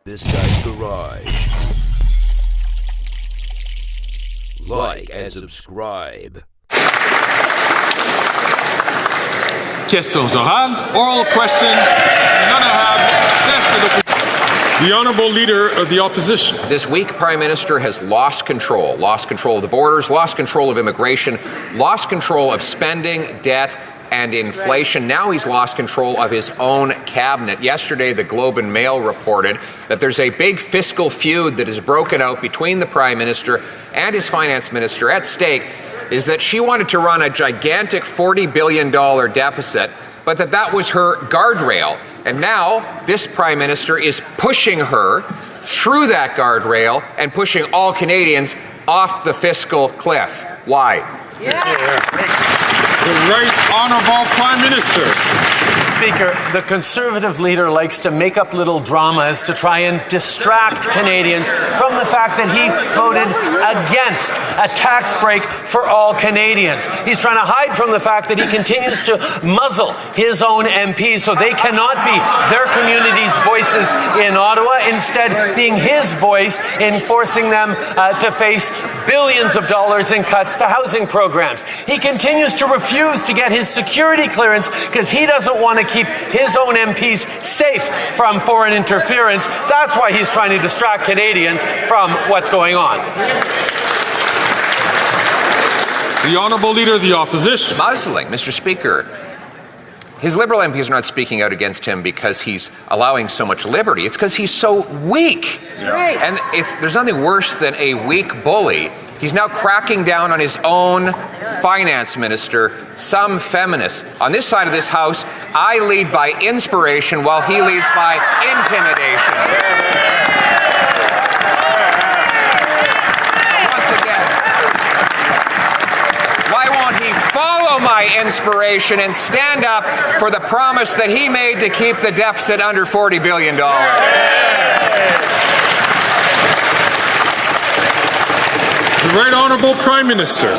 this guy's garage. Like and subscribe. Questions orales, oral questions, none have. The Honourable Leader of the Opposition. This week, Prime Minister has lost control of the borders, lost control of immigration, lost control of spending, debt, and inflation. Now he's lost control of his own cabinet. Yesterday, the Globe and Mail reported that there's a big fiscal feud that has broken out between the Prime Minister and his Finance Minister. At stake is that she wanted to run a gigantic $40 billion deficit, but that was her guardrail. And now this Prime Minister is pushing her through that guardrail and pushing all Canadians off the fiscal cliff. Why? The Right Honourable Prime Minister. Speaker, the Conservative leader likes to make up little dramas to try and distract Canadians from the fact that he voted against a tax break for all Canadians. He's trying to hide from the fact that he continues to muzzle his own MPs so they cannot be their community's voices in Ottawa, instead being his voice in forcing them to face billions of dollars in cuts to housing programs. He continues to refuse to get his security clearance because he doesn't want to keep his own MPs safe from foreign interference. That's why he's trying to distract Canadians from what's going on. The Honourable Leader of the Opposition. Muzzling, Mr. Speaker. His Liberal MPs are not speaking out against him because he's allowing so much liberty. It's because he's so weak. Right. And there's nothing worse than a weak bully. He's now cracking down on his own finance minister, some feminists. On this side of this house, I lead by inspiration while he leads by intimidation. Once again, why won't he follow my inspiration and stand up for the promise that he made to keep the deficit under $40 billion? The Right Honourable Prime Minister.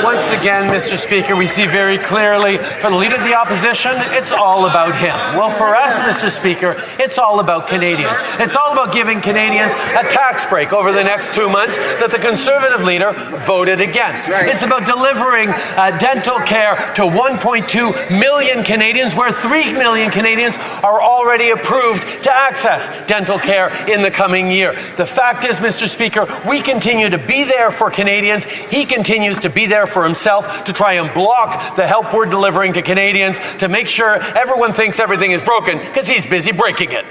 Once again, Mr. Speaker, we see very clearly for the Leader of the Opposition, it's all about him. Well, for us, Mr. Speaker, it's all about Canadians. It's all about giving Canadians a tax break over the next 2 months that the Conservative Leader voted against. Right. It's about delivering dental care to 1.2 million Canadians, where 3 million Canadians are already approved to access dental care in the coming year. The fact is, Mr. Speaker, we continue to be there for Canadians. He continues to be there for himself to try and block the help we're delivering to Canadians to make sure everyone thinks everything is broken because he's busy breaking it.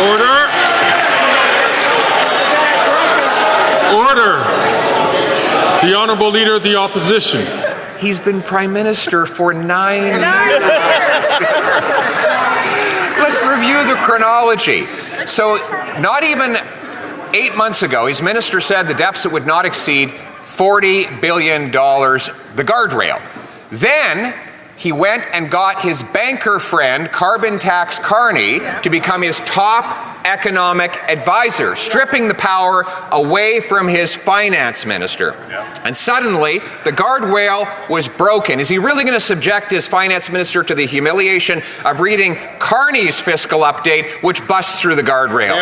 Order. Order. The Honourable Leader of the Opposition. He's been Prime Minister for 9 years. Let's review the chronology. So, not even 8 months ago, his minister said the deficit would not exceed $40 billion, the guardrail. Then, he went and got his banker friend, Carbon Tax Carney, to become his top economic advisor, stripping the power away from his finance minister. And suddenly, the guardrail was broken. Is he really going to subject his finance minister to the humiliation of reading Carney's fiscal update, which busts through the guardrail?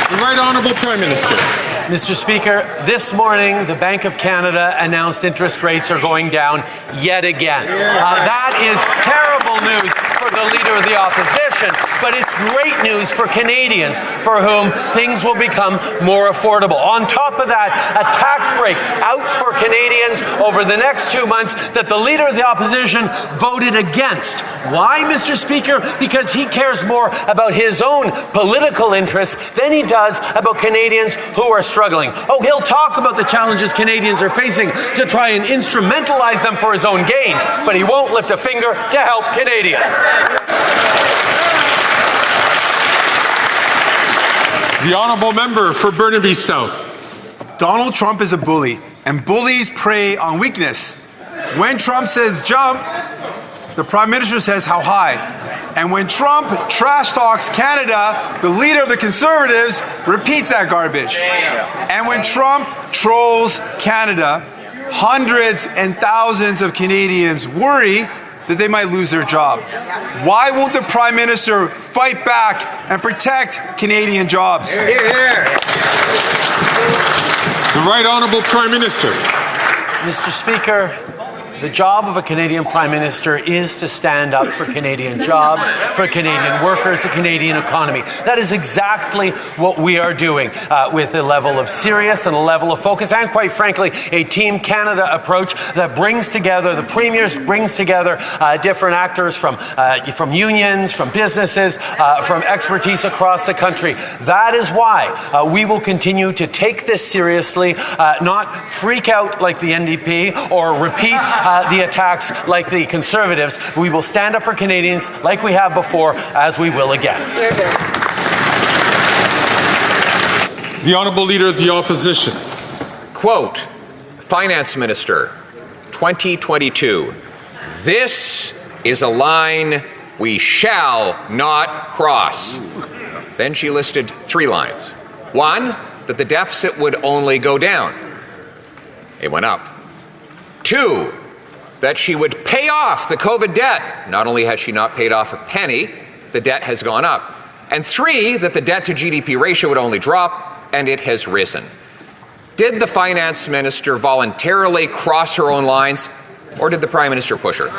The Right Honourable Prime Minister. Mr. Speaker, this morning the Bank of Canada announced interest rates are going down yet again. That is terrible news for the Leader of the Opposition, but it's great news for Canadians for whom things will become more affordable. On top of that, a tax break out for Canadians over the next 2 months that the Leader of the Opposition voted against. Why, Mr. Speaker? Because he cares more about his own political interests than he does about Canadians who are struggling. Oh, he'll talk about the challenges Canadians are facing to try and instrumentalize them for his own gain, but he won't lift a finger to help Canadians. The Honourable Member for Burnaby South. Donald Trump is a bully, and bullies prey on weakness. When Trump says jump, the Prime Minister says how high. And when Trump trash talks Canada, the leader of the Conservatives repeats that garbage. And when Trump trolls Canada, hundreds and thousands of Canadians worry that they might lose their job. Why won't the Prime Minister fight back and protect Canadian jobs? Hear, hear. The Right Honourable Prime Minister. Mr. Speaker, the job of a Canadian Prime Minister is to stand up for Canadian jobs, for Canadian workers, the Canadian economy. That is exactly what we are doing with a level of serious and a level of focus and, quite frankly, a Team Canada approach that brings together, the premiers brings together different actors from unions, from businesses, from expertise across the country. That is why we will continue to take this seriously, not freak out like the NDP or repeat the attacks like the Conservatives. We will stand up for Canadians like we have before, as we will again. The Honourable Leader of the Opposition. Quote, Finance Minister, 2022. This is a line we shall not cross. Then she listed 3 lines. 1, that the deficit would only go down. It went up. 2, that she would pay off the COVID debt. Not only has she not paid off a penny, the debt has gone up. And 3, that the debt to GDP ratio would only drop, and it has risen. Did the Finance Minister voluntarily cross her own lines, or did the Prime Minister push her?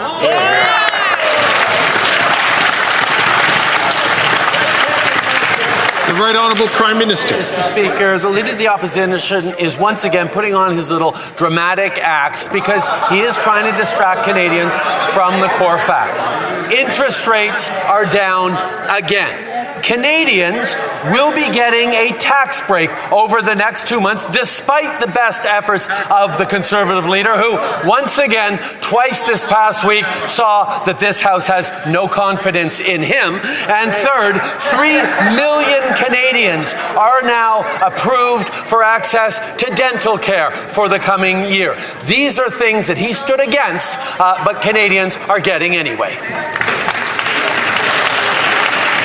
The Right Honourable Prime Minister. Mr. Speaker, the Leader of the Opposition is once again putting on his little dramatic acts because he is trying to distract Canadians from the core facts. Interest rates are down again. Canadians will be getting a tax break over the next 2 months, despite the best efforts of the Conservative leader, who once again, twice this past week, saw that this House has no confidence in him. And third, 3 million Canadians are now approved for access to dental care for the coming year. These are things that he stood against, but Canadians are getting anyway.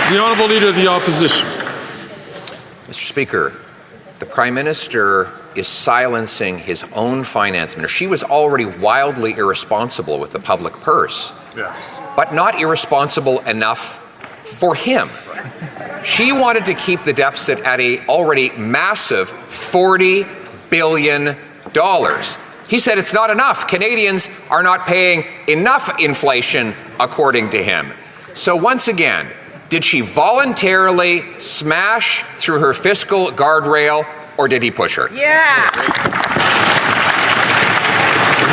The Honourable Leader of the Opposition. Mr. Speaker, the Prime Minister is silencing his own finance minister. She was already wildly irresponsible with the public purse, but not irresponsible enough for him. She wanted to keep the deficit at a already massive $40 billion. He said it's not enough. Canadians are not paying enough inflation, according to him. So once again, did she voluntarily smash through her fiscal guardrail, or did he push her? Yeah.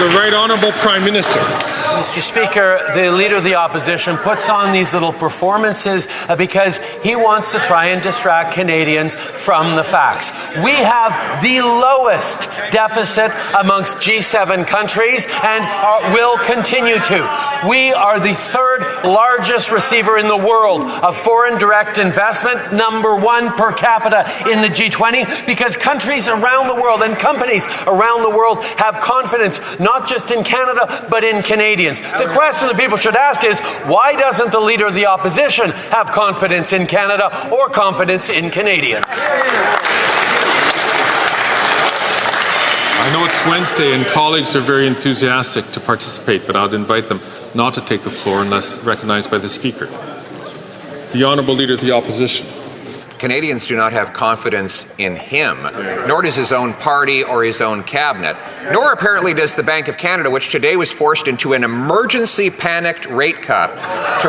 The Right Honourable Prime Minister. Mr. Speaker, the Leader of the Opposition puts on these little performances because he wants to try and distract Canadians from the facts. We have the lowest deficit amongst G7 countries and will continue to. We are the 3rd largest receiver in the world of foreign direct investment, #1 per capita in the G20, because countries around the world and companies around the world have confidence, not just in Canada, but in Canadians. The question that people should ask is, why doesn't the Leader of the Opposition have confidence in Canada or confidence in Canadians? I know it's Wednesday and colleagues are very enthusiastic to participate, but I'd invite them not to take the floor unless recognized by the Speaker. The Honourable Leader of the Opposition. Canadians do not have confidence in him, nor does his own party or his own cabinet, nor apparently does the Bank of Canada, which today was forced into an emergency panicked rate cut to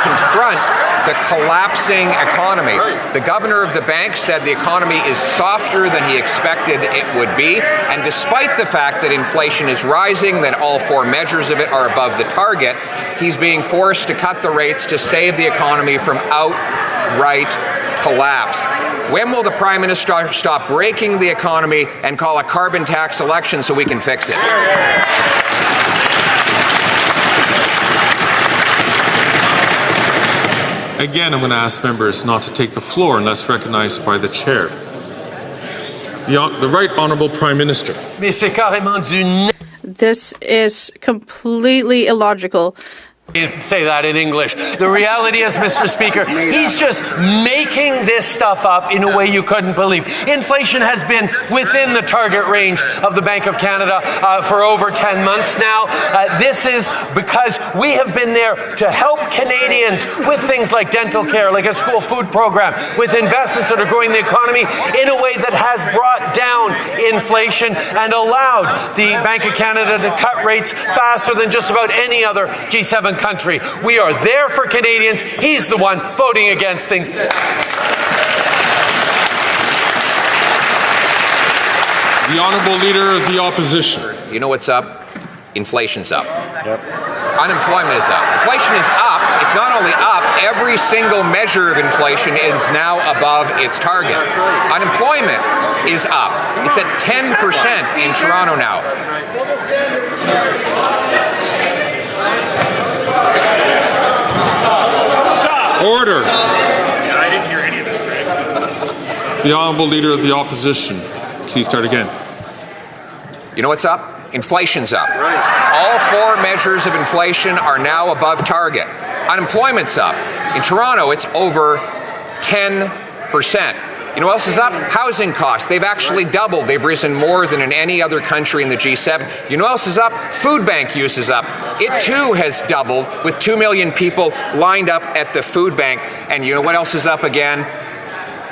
confront the collapsing economy. The governor of the bank said the economy is softer than he expected it would be, and despite the fact that inflation is rising, that all 4 measures of it are above the target, he's being forced to cut the rates to save the economy from outright collapse. When will the Prime Minister stop breaking the economy and call a carbon tax election so we can fix it? Again, I'm going to ask members not to take the floor unless recognized by the Chair. The Right Honourable Prime Minister. This is completely illogical. Say that in English. The reality is, Mr. Speaker, he's just making this stuff up in a way you couldn't believe. Inflation has been within the target range of the Bank of Canada for over 10 months now. This is because we have been there to help Canadians with things like dental care, like a school food program, with investments that are growing the economy in a way that has brought down inflation and allowed the Bank of Canada to cut rates faster than just about any other G7 country. We are there for Canadians. He's the one voting against things. The Honourable Leader of the Opposition. You know what's up? Inflation's up. Yep. Unemployment is up. Inflation is up. It's not only up, every single measure of inflation is now above its target. Unemployment is up. It's at 10% in Toronto now. Order. I didn't hear any of it, Greg. The Honourable Leader of the Opposition. Please start again. You know what's up? Inflation's up. All four measures of inflation are now above target. Unemployment's up. In Toronto, it's over 10%. You know what else is up? Housing costs. They've actually doubled. They've risen more than in any other country in the G7. You know what else is up? Food bank use is up. It too has doubled, with 2 million people lined up at the food bank. And you know what else is up again?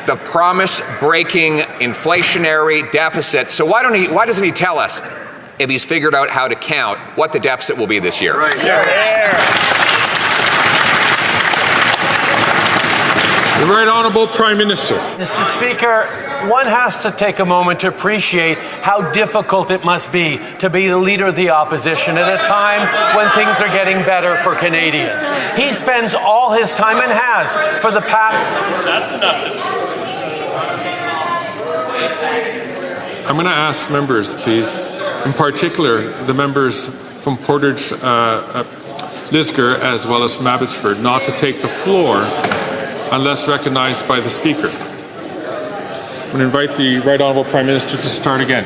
The promise-breaking inflationary deficit. So why doesn't he tell us, if he's figured out how to count, what the deficit will be this year? Right there. The Right Honourable Prime Minister. Mr. Speaker, one has to take a moment to appreciate how difficult it must be to be the Leader of the Opposition at a time when things are getting better for Canadians. He spends all his time, and has for the past... That's enough. I'm going to ask members, please, in particular the members from Portage, Lisgar, as well as from Abbotsford, not to take the floor unless recognized by the Speaker. I'm going to invite the Right Honourable Prime Minister to start again.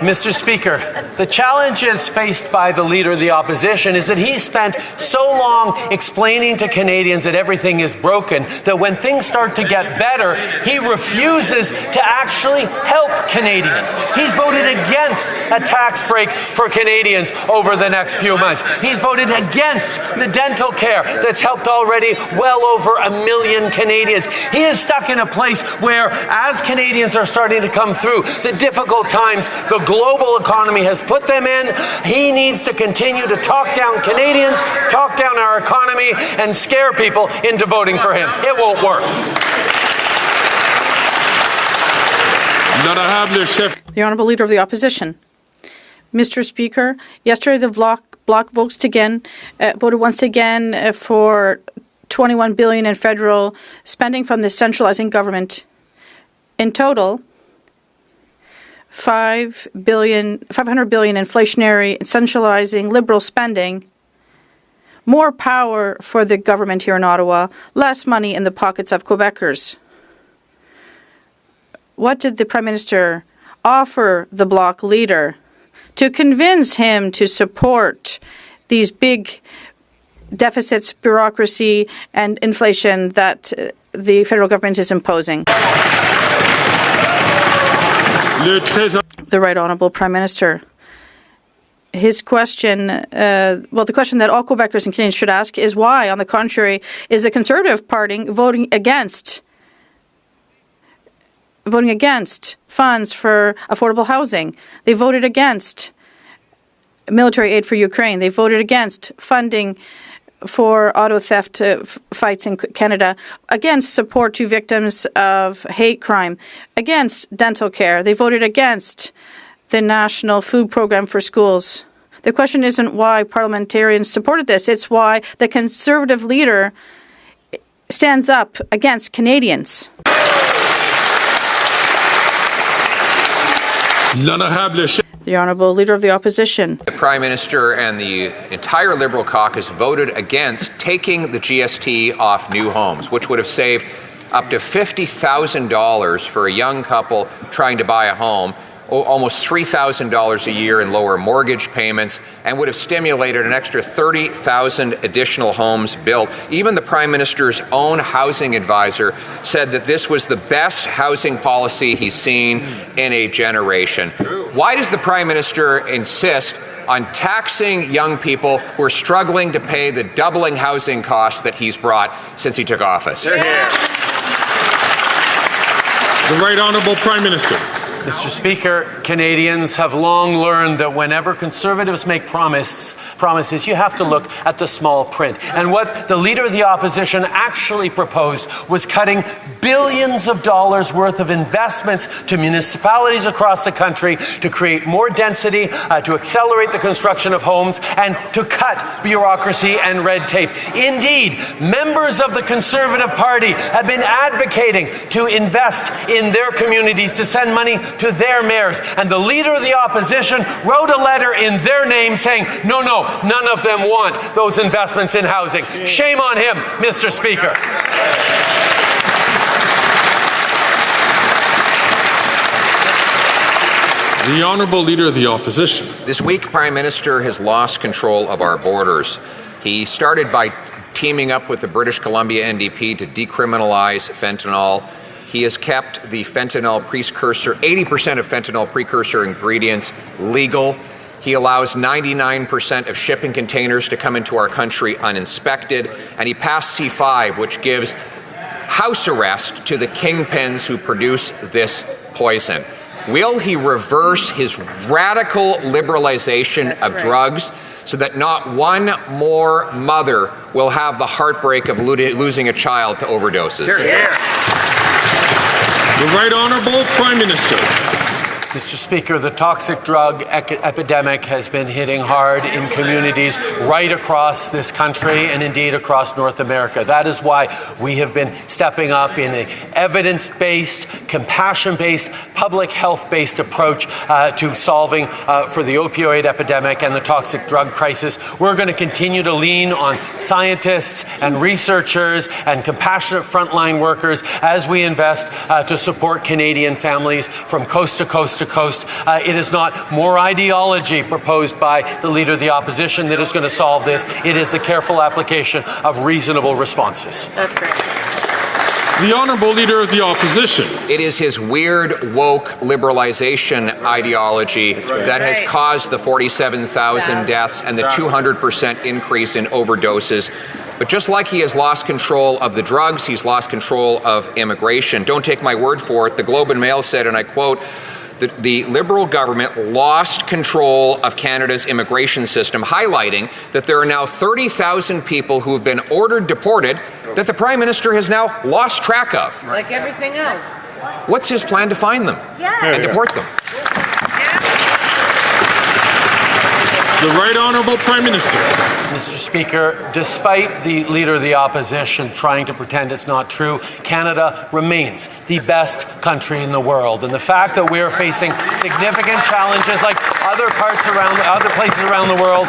Mr. Speaker, the challenges faced by the Leader of the Opposition is that he's spent so long explaining to Canadians that everything is broken that when things start to get better, he refuses to actually help Canadians. He's voted against a tax break for Canadians over the next few months. He's voted against the dental care that's helped already well over 1 million Canadians. He is stuck in a place where, as Canadians are starting to come through the difficult times the global economy has put them in, he needs to continue to talk down Canadians, talk down our economy, and scare people into voting for him. It won't work. The Honourable Leader of the Opposition. Mr. Speaker, yesterday the Bloc voted once again for $21 billion in federal spending from the centralizing government. In total, $500 billion inflationary, centralizing, liberal spending, more power for the government here in Ottawa, less money in the pockets of Quebecers. What did the Prime Minister offer the Bloc leader to convince him to support these big deficits, bureaucracy, and inflation that the federal government is imposing? The Right Honourable Prime Minister. His question, the question that all Quebecers and Canadians should ask is why, on the contrary, is the Conservative Party voting against funds for affordable housing? They voted against military aid for Ukraine. They voted against funding for auto theft fights in Canada, against support to victims of hate crime, against dental care. They voted against the National Food Program for schools. The question isn't why parliamentarians supported this. It's why the Conservative leader stands up against Canadians. The Honourable Leader of the Opposition. The Prime Minister and the entire Liberal caucus voted against taking the GST off new homes, which would have saved up to $50,000 for a young couple trying to buy a home, almost $3,000 a year in lower mortgage payments, and would have stimulated an extra 30,000 additional homes built. Even the Prime Minister's own housing advisor said that this was the best housing policy he's seen in a generation. Why does the Prime Minister insist on taxing young people who are struggling to pay the doubling housing costs that he's brought since he took office? The Right Honourable Prime Minister. Mr. Speaker, Canadians have long learned that whenever Conservatives make promises, you have to look at the small print. And what the Leader of the Opposition actually proposed was cutting billions of dollars worth of investments to municipalities across the country to create more density, to accelerate the construction of homes, and to cut bureaucracy and red tape. Indeed, members of the Conservative Party have been advocating to invest in their communities, to send money to their mayors. And the Leader of the Opposition wrote a letter in their name saying, no, none of them want those investments in housing. Shame on him, Mr. Speaker. The Honourable Leader of the Opposition. This week, Prime Minister has lost control of our borders. He started by teaming up with the British Columbia NDP to decriminalize fentanyl. He has kept the fentanyl precursor, 80% of fentanyl precursor ingredients legal. He allows 99% of shipping containers to come into our country uninspected. And he passed C5, which gives house arrest to the kingpins who produce this poison. Will he reverse his radical liberalization of drugs so that not one more mother will have the heartbreak of losing a child to overdoses? The Right Honourable Prime Minister. Mr. Speaker, the toxic drug epidemic has been hitting hard in communities right across this country and indeed across North America. That is why we have been stepping up in an evidence-based, compassion-based, public health-based approach to solving for the opioid epidemic and the toxic drug crisis. We're going to continue to lean on scientists and researchers and compassionate frontline workers as we invest to support Canadian families from coast to coast to coast. It is not more ideology proposed by the Leader of the Opposition that is going to solve this. It is the careful application of reasonable responses. That's right. The Honourable Leader of the Opposition. It is his weird, woke liberalization ideology that has caused the 47,000 deaths and the 200% increase in overdoses. But just like he has lost control of the drugs, he's lost control of immigration. Don't take my word for it. The Globe and Mail said, and I quote, the Liberal government lost control of Canada's immigration system, highlighting that there are now 30,000 people who have been ordered deported that the Prime Minister has now lost track of. Like everything else. What's his plan to find them and deport them? The Right Honourable Prime Minister. Mr. Speaker, despite the Leader of the Opposition trying to pretend it's not true, Canada remains the best country in the world. And the fact that we are facing significant challenges like other places around the world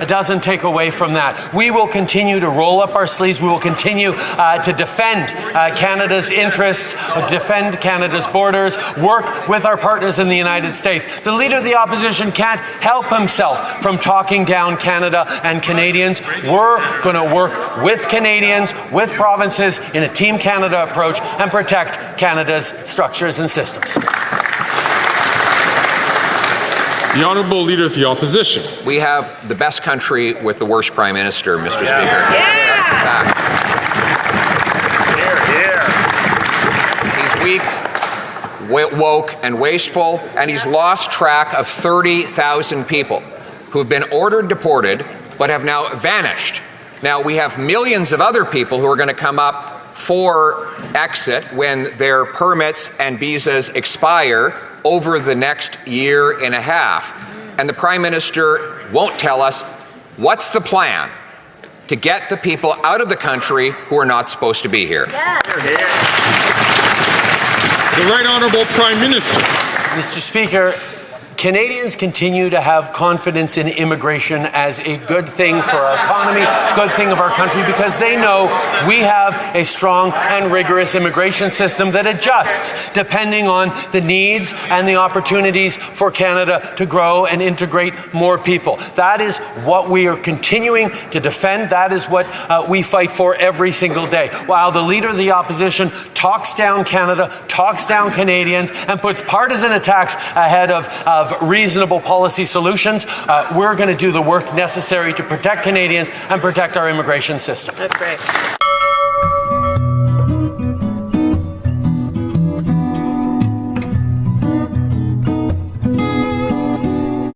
doesn't take away from that. We will continue to roll up our sleeves. We will continue to defend Canada's interests, defend Canada's borders, work with our partners in the United States. The Leader of the Opposition can't help himself from talking down Canada and Canadians. We're going to work with Canadians, with provinces in a Team Canada approach and protect Canada's structures and systems. The Honourable Leader of the Opposition. We have the best country with the worst Prime Minister, Mr. Speaker. That's the fact. He's weak, woke, and wasteful, and he's lost track of 30,000 people who have been ordered deported but have now vanished. Now, we have millions of other people who are going to come up for exit when their permits and visas expire over the next year and a half. And the Prime Minister won't tell us what's the plan to get the people out of the country who are not supposed to be here. The Right Honourable Prime Minister. Mr. Speaker, Canadians continue to have confidence in immigration as a good thing for our economy, good thing of our country, because they know we have a strong and rigorous immigration system that adjusts depending on the needs and the opportunities for Canada to grow and integrate more people. That is what we are continuing to defend. That is what we fight for every single day. While the Leader of the Opposition talks down Canada, talks down Canadians, and puts partisan attacks ahead of reasonable policy solutions, we're going to do the work necessary to protect Canadians and protect our immigration system. That's great.